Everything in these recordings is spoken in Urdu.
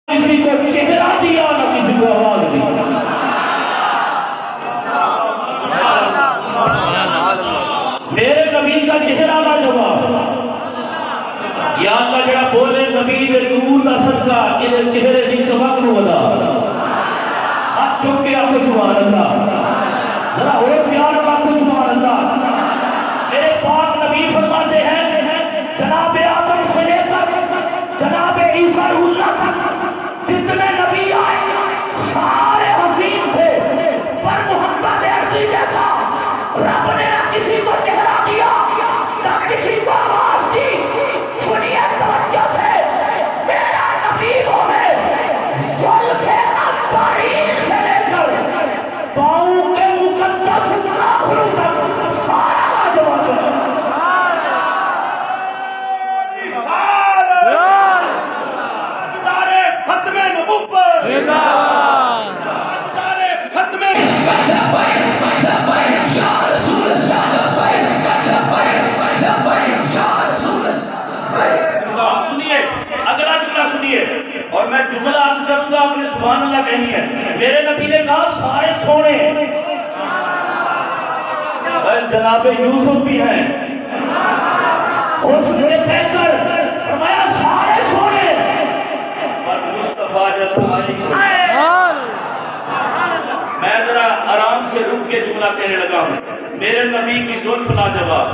کسی کو چہرہ دیا نہ کسی کو آواز دی. میرے نبی کا چہرہ نہ جواب. یا اللہ جڑا بولے نبی دے نور دا صدقہ ادھر چہرے دی چمک نو ودا. ہاتھ چک کے آپ کو سبحان اللہ. ذرا اور پیار آپ کو سبحان اللہ. میرے پاک نبی فرماتے ہیں جناب آدم سے لے کر جناب عیسیٰ روح اللہ تک جتنے نبی آئے سارے حسین تھے، پر محمد عربی جیسا رب نے نہ کسی کو چہرہ دیا نہ کسی کو آواز دی. سنیے توجہ سے، میرا نبی وہ ہے زلف عنبرین سے لے کر پاؤں کے مقدس ناخنوں تک سارا جواب ہے. ختم نبوت ختم یا رسول اللہ سنیے اگلا جملہ سنیے اور میں جملہ عرض کروں گا، آپ نے سبحان اللہ کہنی ہے. میرے نبی نے کہا سارے سونے ہیں. جناب یوسف بھی ہیں حسن پیکر فرمایا سارے سونے پر مصطفیٰ جیسا آئی. میں ذرا آرام سے رک کے جملہ کہنے لگا ہوں. میرے نبی کی زلف لاجواب.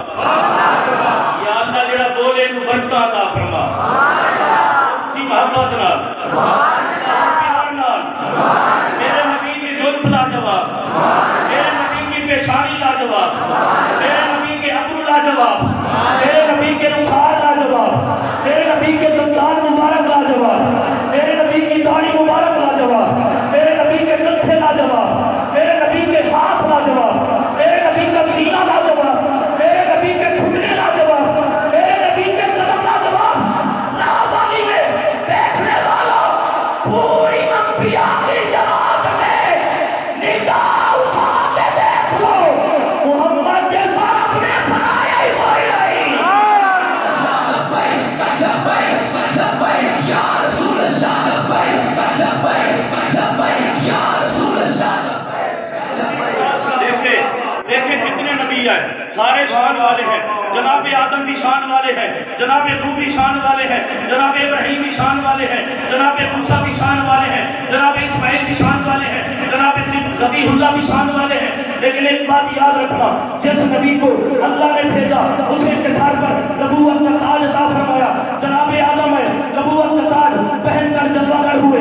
یا اللہ جڑا بولے نو برکت عطا فرما. جی محبت نال پیار نال. میرے نبی کی زلف لاجواب. میرے نبی کی پیشانی لاجواب. میرے نبی کے ابرو لاجواب. میرے نبی کے رخسار لاجواب. میرے نبی کے دندان مبارک لاجواب. میرے نبی کی داڑھی مبارک لاجواب. میرے نبی کے کندھے لاجواب. میرے نبی کے ہاتھ لاجواب. میرے نبی کا سینہ لاجواب. میرے نبی کے گھٹنے لاجواب. میرے نبی کے قدم لاجواب. لاوالی میں بیٹھنے والا پوری انبیاء کی جماعت میں نگاہ اٹھا کے دیکھ لو، محمد جیسا رب نے بنایا ہی کوئی نہیں. یا رسول اللہ یا رسول اللہ. دیکھیں کتنے نبی آئے، سارے شان والے ہیں. جناب آدم بھی شان والے ہیں، جناب نوح بھی شان والے ہیں، جناب ابراہیم بھی شان والے ہیں، جناب موسیٰ بھی شان والے ہیں، جناب اسماعیل بھی شان والے ہیں، جناب ذبیح اللہ بھی شان والے ہیں. لیکن ایک بات یاد رکھنا، جس نبی کو اللہ نے بھیجا اس کے سر پر نبوت کا تاج عطا فرمایا. جناب آدم ہے نبوت کا تاج پہن کر جلوہ گر ہوئے.